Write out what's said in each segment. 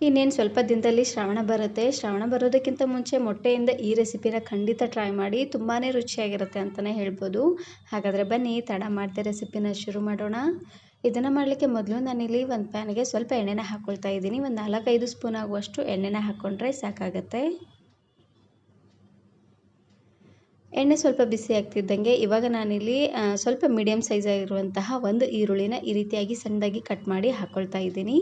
ಇನ್ನೇನು ಸ್ವಲ್ಪ ದಿನದಲ್ಲಿ ಶ್ರಾವಣ ಬರುತ್ತೆ. ಶ್ರಾವಣ ಬರೋದಕ್ಕಿಂತ ಮುಂಚೆ ಮೊಟ್ಟೆಯಿಂದ ಈ ರೆಸಿಪಿನ ಖಂಡಿತ ಟ್ರೈ ಮಾಡಿ. ತುಂಬಾ ರುಚಿಯಾಗಿರುತ್ತೆ ಅಂತಲೇ ಹೇಳ್ಬೋದು. ಹಾಗಾದರೆ ಬನ್ನಿ ತಡ ಮಾಡದೆ ರೆಸಿಪಿನ ಶುರು ಮಾಡೋಣ. ಇದನ್ನು ಮಾಡಲಿಕ್ಕೆ ಮೊದಲು ನಾನಿಲ್ಲಿ ಒಂದು ಪ್ಯಾನ್ಗೆ ಸ್ವಲ್ಪ ಎಣ್ಣೆನ ಹಾಕ್ಕೊಳ್ತಾ ಇದ್ದೀನಿ. ಒಂದು 4-5 ಸ್ಪೂನ್ ಆಗುವಷ್ಟು ಎಣ್ಣೆನ ಹಾಕ್ಕೊಂಡ್ರೆ ಸಾಕಾಗತ್ತೆ. ಎಣ್ಣೆ ಸ್ವಲ್ಪ ಬಿಸಿ ಆಗ್ತಿದ್ದಂಗೆ ಇವಾಗ ನಾನಿಲ್ಲಿ ಸ್ವಲ್ಪ ಮೀಡಿಯಮ್ ಸೈಜ್ ಆಗಿರುವಂತಹ ಒಂದು ಈರುಳ್ಳಿನ ಈ ರೀತಿಯಾಗಿ ಸಣ್ಣದಾಗಿ ಕಟ್ ಮಾಡಿ ಹಾಕ್ಕೊಳ್ತಾ ಇದ್ದೀನಿ.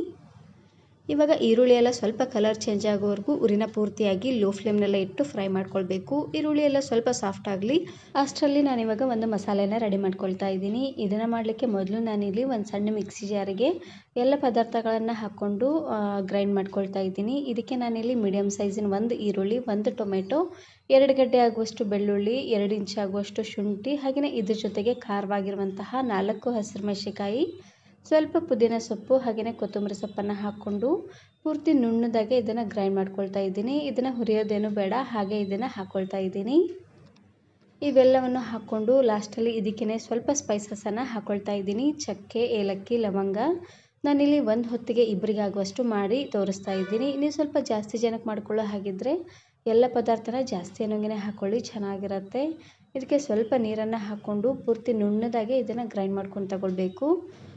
ಇವಾಗ ಈರುಳ್ಳಿ ಎಲ್ಲ ಸ್ವಲ್ಪ ಕಲರ್ ಚೇಂಜ್ ಆಗೋವರೆಗೂ ಉರಿನ ಪೂರ್ತಿಯಾಗಿ ಲೋ ಫ್ಲೇಮ್ನಲ್ಲೇ ಇಟ್ಟು ಫ್ರೈ ಮಾಡ್ಕೊಳ್ಬೇಕು. ಈರುಳ್ಳಿ ಎಲ್ಲ ಸ್ವಲ್ಪ ಸಾಫ್ಟ್ ಆಗಲಿ ಅಷ್ಟರಲ್ಲಿ ನಾನಿವಾಗ ಒಂದು ಮಸಾಲೆನ ರೆಡಿ ಮಾಡ್ಕೊಳ್ತಾ ಇದ್ದೀನಿ. ಇದನ್ನು ಮಾಡಲಿಕ್ಕೆ ಮೊದಲು ನಾನಿಲ್ಲಿ ಒಂದು ಸಣ್ಣ ಮಿಕ್ಸಿ ಜಾರಿಗೆ ಎಲ್ಲ ಪದಾರ್ಥಗಳನ್ನು ಹಾಕ್ಕೊಂಡು ಗ್ರೈಂಡ್ ಮಾಡ್ಕೊಳ್ತಾ ಇದ್ದೀನಿ. ಇದಕ್ಕೆ ನಾನಿಲ್ಲಿ ಮೀಡಿಯಮ್ ಸೈಜಿನ ಒಂದು ಈರುಳ್ಳಿ, ಒಂದು ಟೊಮೆಟೊ, 2 ಗಡ್ಡೆ ಆಗುವಷ್ಟು ಬೆಳ್ಳುಳ್ಳಿ, 2 ಇಂಚ್ ಆಗುವಷ್ಟು ಶುಂಠಿ, ಹಾಗೆಯೇ ಇದ್ರ ಜೊತೆಗೆ ಖಾರವಾಗಿರುವಂತಹ 4 ಹಸಿರು ಮೆಣಸಿನಕಾಯಿ, ಸ್ವಲ್ಪ ಪುದೀನ ಸೊಪ್ಪು, ಹಾಗೆಯೇ ಕೊತ್ತಂಬರಿ ಸೊಪ್ಪನ್ನು ಹಾಕ್ಕೊಂಡು ಪೂರ್ತಿ ನುಣ್ಣದಾಗೆ ಇದನ್ನು ಗ್ರೈಂಡ್ ಮಾಡ್ಕೊಳ್ತಾ ಇದ್ದೀನಿ. ಇದನ್ನು ಹುರಿಯೋದೇನು ಬೇಡ, ಹಾಗೆ ಇದನ್ನು ಹಾಕ್ಕೊಳ್ತಾ ಇದ್ದೀನಿ. ಇವೆಲ್ಲವನ್ನು ಹಾಕ್ಕೊಂಡು ಲಾಸ್ಟಲ್ಲಿ ಇದಕ್ಕೇ ಸ್ವಲ್ಪ ಸ್ಪೈಸಸನ್ನು ಹಾಕ್ಕೊಳ್ತಾ ಇದ್ದೀನಿ. ಚಕ್ಕೆ, ಏಲಕ್ಕಿ, ಲವಂಗ. ನಾನಿಲ್ಲಿ ಒಂದು ಹೊತ್ತಿಗೆ ಇಬ್ಬರಿಗಾಗುವಷ್ಟು ಮಾಡಿ ತೋರಿಸ್ತಾ ಇದ್ದೀನಿ. ನೀವು ಸ್ವಲ್ಪ ಜಾಸ್ತಿ ಜನಕ್ಕೆ ಮಾಡ್ಕೊಳ್ಳೋ ಹಾಗಿದ್ದರೆ ಎಲ್ಲ ಪದಾರ್ಥನ ಜಾಸ್ತಿ ಅನ್ನೋಂಗೆ ಹಾಕ್ಕೊಳ್ಳಿ, ಚೆನ್ನಾಗಿರುತ್ತೆ. ಇದಕ್ಕೆ ಸ್ವಲ್ಪ ನೀರನ್ನು ಹಾಕ್ಕೊಂಡು ಪೂರ್ತಿ ನುಣ್ಣದಾಗೆ ಇದನ್ನು ಗ್ರೈಂಡ್ ಮಾಡ್ಕೊಂಡು ತಗೊಳ್ಬೇಕು.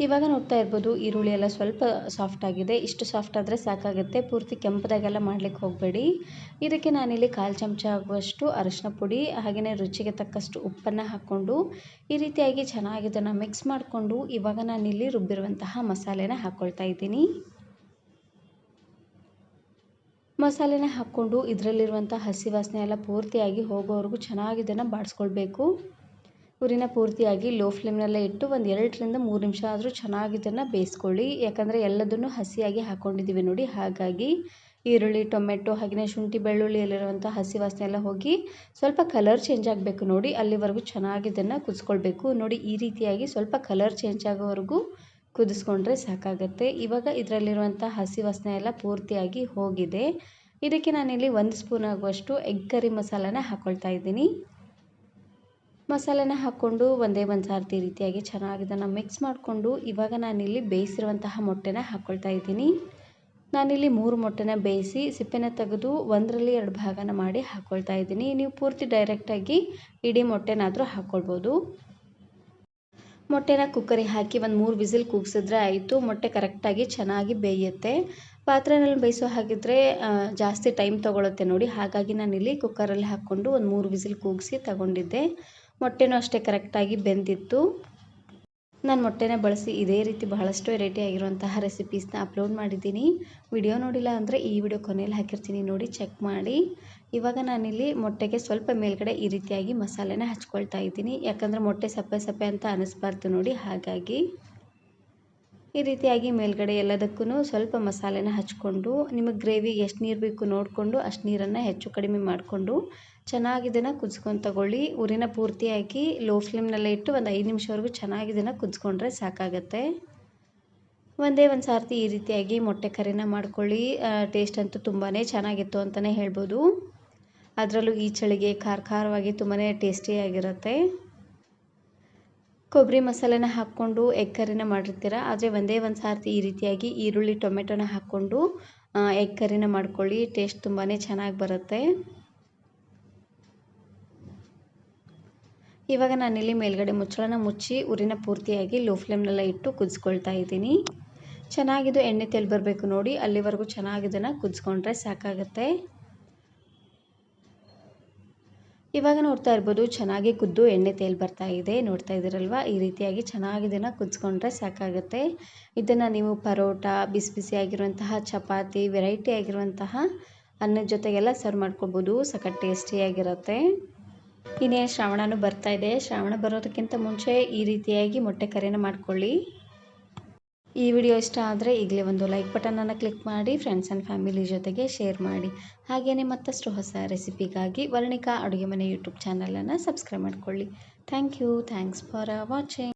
ಇವಾಗ ನೋಡ್ತಾ ಇರ್ಬೋದು ಈರುಳ್ಳಿ ಎಲ್ಲ ಸ್ವಲ್ಪ ಸಾಫ್ಟ್ ಆಗಿದೆ. ಇಷ್ಟು ಸಾಫ್ಟ್ ಆದರೆ ಸಾಕಾಗುತ್ತೆ, ಪೂರ್ತಿ ಕೆಂಪದಾಗೆಲ್ಲ ಮಾಡಲಿಕ್ಕೆ ಹೋಗಬೇಡಿ. ಇದಕ್ಕೆ ನಾನಿಲ್ಲಿ 1/4 ಚಮಚ ಆಗುವಷ್ಟು ಅರಿಶಿನ ಪುಡಿ, ಹಾಗೆಯೇ ರುಚಿಗೆ ತಕ್ಕಷ್ಟು ಉಪ್ಪನ್ನು ಹಾಕ್ಕೊಂಡು ಈ ರೀತಿಯಾಗಿ ಚೆನ್ನಾಗಿ ಇದನ್ನು ಮಿಕ್ಸ್ ಮಾಡಿಕೊಂಡು ಇವಾಗ ನಾನಿಲ್ಲಿ ರುಬ್ಬಿರುವಂತಹ ಮಸಾಲೆನ ಹಾಕ್ಕೊಳ್ತಾ ಇದ್ದೀನಿ. ಮಸಾಲೆನ ಹಾಕ್ಕೊಂಡು ಇದರಲ್ಲಿರುವಂಥ ಹಸಿ ವಾಸನೆ ಎಲ್ಲ ಪೂರ್ತಿಯಾಗಿ ಹೋಗೋವರೆಗೂ ಚೆನ್ನಾಗಿ ಇದನ್ನು ಬಾಡಿಸ್ಕೊಳ್ಬೇಕು. ಉರಿನ ಪೂರ್ತಿಯಾಗಿ ಲೋ ಫ್ಲೇಮ್ನಲ್ಲೇ ಇಟ್ಟು ಒಂದು 2ರಿಂದ 3 ನಿಮಿಷ ಆದರೂ ಚೆನ್ನಾಗಿ ಇದನ್ನು ಬೇಯಿಸ್ಕೊಳ್ಳಿ. ಯಾಕಂದರೆ ಎಲ್ಲದನ್ನು ಹಸಿಯಾಗಿ ಹಾಕ್ಕೊಂಡಿದ್ದೀವಿ ನೋಡಿ, ಹಾಗಾಗಿ ಈರುಳ್ಳಿ, ಟೊಮೆಟೊ, ಹಾಗೆಯೇ ಶುಂಠಿ, ಬೆಳ್ಳುಳ್ಳಿಯಲ್ಲಿರುವಂಥ ಹಸಿ ವಾಸನೆ ಎಲ್ಲ ಹೋಗಿ ಸ್ವಲ್ಪ ಕಲರ್ ಚೇಂಜ್ ಆಗಬೇಕು ನೋಡಿ, ಅಲ್ಲಿವರೆಗೂ ಚೆನ್ನಾಗಿ ಇದನ್ನು ಕುದಿಸ್ಕೊಳ್ಬೇಕು. ನೋಡಿ ಈ ರೀತಿಯಾಗಿ ಸ್ವಲ್ಪ ಕಲರ್ ಚೇಂಜ್ ಆಗೋವರೆಗೂ ಕುದಿಸ್ಕೊಂಡ್ರೆ ಸಾಕಾಗುತ್ತೆ. ಇವಾಗ ಇದರಲ್ಲಿರುವಂಥ ಹಸಿ ವಾಸನೆ ಎಲ್ಲ ಪೂರ್ತಿಯಾಗಿ ಹೋಗಿದೆ. ಇದಕ್ಕೆ ನಾನಿಲ್ಲಿ 1 ಸ್ಪೂನ್ ಆಗುವಷ್ಟು ಎಗ್ ಕರಿ ಮಸಾಲಾನ ಹಾಕ್ಕೊಳ್ತಾ ಇದ್ದೀನಿ. ಮಸಾಲೆನ ಹಾಕ್ಕೊಂಡು ಒಂದೇ ಒಂದು ಸಾರ್ತಿ ರೀತಿಯಾಗಿ ಚೆನ್ನಾಗಿ ಇದನ್ನು ಮಿಕ್ಸ್ ಮಾಡಿಕೊಂಡು ಇವಾಗ ನಾನಿಲ್ಲಿ ಬೇಯಿಸಿರುವಂತಹ ಮೊಟ್ಟೆನ ಹಾಕ್ಕೊಳ್ತಾ ಇದ್ದೀನಿ. ನಾನಿಲ್ಲಿ 3 ಮೊಟ್ಟೆನ ಬೇಯಿಸಿ ಸಿಪ್ಪೆನ ತೆಗೆದು 1ರಲ್ಲಿ 2 ಭಾಗನ ಮಾಡಿ ಹಾಕ್ಕೊಳ್ತಾ ಇದ್ದೀನಿ. ನೀವು ಪೂರ್ತಿ ಡೈರೆಕ್ಟಾಗಿ ಇಡೀ ಮೊಟ್ಟೆನಾದರೂ ಹಾಕ್ಕೊಳ್ಬೋದು. ಮೊಟ್ಟೆನ ಕುಕ್ಕರಿಗೆ ಹಾಕಿ ಒಂದು 3 ವಿಸಿಲ್ ಕೂಗಿಸಿದ್ರೆ ಆಯಿತು. ಮೊಟ್ಟೆ ಕರೆಕ್ಟಾಗಿ ಚೆನ್ನಾಗಿ ಬೇಯುತ್ತೆ. ಪಾತ್ರೆಯಲ್ಲಿ ಬೇಯಿಸೋ ಹಾಗಿದ್ರೆ ಜಾಸ್ತಿ ಟೈಮ್ ತೊಗೊಳುತ್ತೆ ನೋಡಿ, ಹಾಗಾಗಿ ನಾನಿಲ್ಲಿ ಕುಕ್ಕರಲ್ಲಿ ಹಾಕ್ಕೊಂಡು ಒಂದು 3 ವಿಸಿಲ್ ಕೂಗಿಸಿ ತಗೊಂಡಿದ್ದೆ. ಮೊಟ್ಟೆನೂ ಅಷ್ಟೇ ಕರೆಕ್ಟಾಗಿ ಬೆಂದಿತ್ತು. ನಾನು ಮೊಟ್ಟೆನ ಬಳಸಿ ಇದೇ ರೀತಿ ಬಹಳಷ್ಟು ವೆರೈಟಿ ಆಗಿರುವಂತಹ ರೆಸಿಪೀಸ್ನ ಅಪ್ಲೋಡ್ ಮಾಡಿದ್ದೀನಿ. ವಿಡಿಯೋ ನೋಡಿಲ್ಲ ಅಂದರೆ ಈ ವಿಡಿಯೋ ಕೊನೆಯಲ್ಲಿ ಹಾಕಿರ್ತೀನಿ, ನೋಡಿ ಚೆಕ್ ಮಾಡಿ. ಇವಾಗ ನಾನಿಲ್ಲಿ ಮೊಟ್ಟೆಗೆ ಸ್ವಲ್ಪ ಮೇಲ್ಗಡೆ ಈ ರೀತಿಯಾಗಿ ಮಸಾಲೆನ ಹಚ್ಕೊಳ್ತಾ ಇದ್ದೀನಿ. ಯಾಕಂದರೆ ಮೊಟ್ಟೆ ಸಪ್ಪೆ ಸಪ್ಪೆ ಅಂತ ಅನ್ನಿಸ್ಬಾರ್ದು ನೋಡಿ, ಹಾಗಾಗಿ ಈ ರೀತಿಯಾಗಿ ಮೇಲ್ಗಡೆ ಎಲ್ಲದಕ್ಕೂ ಸ್ವಲ್ಪ ಮಸಾಲೆನ ಹಚ್ಕೊಂಡು ನಿಮಗೆ ಗ್ರೇವಿಗೆ ಎಷ್ಟು ನೀರು ಬೇಕು ನೋಡಿಕೊಂಡು ಅಷ್ಟು ನೀರನ್ನು ಹೆಚ್ಚು ಕಡಿಮೆ ಮಾಡಿಕೊಂಡು ಚೆನ್ನಾಗಿ ಇದನ್ನು ಕುದಿಸ್ಕೊಂಡು ತಗೊಳ್ಳಿ. ಉರಿನ ಪೂರ್ತಿಯಾಗಿ ಲೋ ಫ್ಲೇಮ್ನಲ್ಲೇ ಇಟ್ಟು ಒಂದು 5 ನಿಮಿಷವರೆಗೂ ಚೆನ್ನಾಗಿ ಇದನ್ನು ಕುದಿಸ್ಕೊಂಡ್ರೆ ಸಾಕಾಗತ್ತೆ. ಒಂದೇ ಒಂದು ಸಾರ್ತಿ ಈ ರೀತಿಯಾಗಿ ಮೊಟ್ಟೆ ಕರಿನ ಮಾಡ್ಕೊಳ್ಳಿ. ಟೇಸ್ಟ್ ಅಂತೂ ತುಂಬಾ ಚೆನ್ನಾಗಿತ್ತು ಅಂತಲೇ ಹೇಳ್ಬೋದು. ಅದರಲ್ಲೂ ಈ ಚಳಿಗೆ ಖಾರವಾಗಿ ತುಂಬಾ ಟೇಸ್ಟಿಯಾಗಿರುತ್ತೆ. ಕೊಬ್ಬರಿ ಮಸಾಲೆನ ಹಾಕ್ಕೊಂಡು ಎಗ್ ಕರಿನ ಮಾಡಿರ್ತೀರ, ಆದರೆ ಒಂದೇ ಒಂದು ಸಾರ್ತಿ ಈ ರೀತಿಯಾಗಿ ಈರುಳ್ಳಿ, ಟೊಮೆಟೊನ ಹಾಕ್ಕೊಂಡು ಎಗ್ ಕರಿನ ಮಾಡ್ಕೊಳ್ಳಿ. ಟೇಸ್ಟ್ ತುಂಬಾ ಚೆನ್ನಾಗಿ ಬರುತ್ತೆ. ಇವಾಗ ನಾನಿಲ್ಲಿ ಮೇಲ್ಗಡೆ ಮುಚ್ಚಳನ ಮುಚ್ಚಿ ಉರಿನ ಪೂರ್ತಿಯಾಗಿ ಲೋ ಫ್ಲೇಮ್ನಲ್ಲೇ ಇಟ್ಟು ಕುದಿಸ್ಕೊಳ್ತಾ ಇದ್ದೀನಿ. ಚೆನ್ನಾಗಿದು ಎಣ್ಣೆ ತೆಲ್ ಬರಬೇಕು ನೋಡಿ, ಅಲ್ಲಿವರೆಗೂ ಚೆನ್ನಾಗಿ ಇದನ್ನು ಕುದಿಸ್ಕೊಂಡ್ರೆ ಸಾಕಾಗುತ್ತೆ. ಇವಾಗ ನೋಡ್ತಾ ಇರ್ಬೋದು ಚೆನ್ನಾಗಿ ಕುದ್ದು ಎಣ್ಣೆ ತೇಲ್ ಬರ್ತಾ ಇದೆ, ನೋಡ್ತಾ ಇದ್ದೀರಲ್ವ. ಈ ರೀತಿಯಾಗಿ ಚೆನ್ನಾಗಿ ಇದನ್ನು ಕುದಿಸ್ಕೊಂಡ್ರೆ ಸಾಕಾಗುತ್ತೆ. ಇದನ್ನು ನೀವು ಪರೋಟ, ಬಿಸಿ ಬಿಸಿಯಾಗಿರುವಂತಹ ಚಪಾತಿ, ವೆರೈಟಿ ಆಗಿರುವಂತಹ ಅನ್ನದ ಜೊತೆಗೆಲ್ಲ ಸರ್ವ್ ಮಾಡ್ಕೊಬೋದು. ಸಖತ್ ಟೇಸ್ಟಿಯಾಗಿರುತ್ತೆ. ಇನ್ನೇನು ಶ್ರಾವಣನೂ ಬರ್ತಾ ಇದೆ. ಶ್ರಾವಣ ಬರೋದಕ್ಕಿಂತ ಮುಂಚೆ ಈ ರೀತಿಯಾಗಿ ಮೊಟ್ಟೆ ಕರಿನ ಮಾಡ್ಕೊಳ್ಳಿ. ಈ ವಿಡಿಯೋ ಇಷ್ಟ ಆದರೆ ಈಗಲೇ ಒಂದು ಲೈಕ್ ಬಟನನ್ನು ಕ್ಲಿಕ್ ಮಾಡಿ, ಫ್ರೆಂಡ್ಸ್ ಆ್ಯಂಡ್ ಫ್ಯಾಮಿಲಿ ಜೊತೆಗೆ ಶೇರ್ ಮಾಡಿ. ಹಾಗೆಯೇ ಮತ್ತಷ್ಟು ಹೊಸ ರೆಸಿಪಿಗಾಗಿ ವರ್ಣಿಕಾ ಅಡುಗೆ ಮನೆ ಯೂಟ್ಯೂಬ್ ಚಾನಲನ್ನು ಸಬ್ಸ್ಕ್ರೈಬ್ ಮಾಡ್ಕೊಳ್ಳಿ. Thank you. Thanks for watching.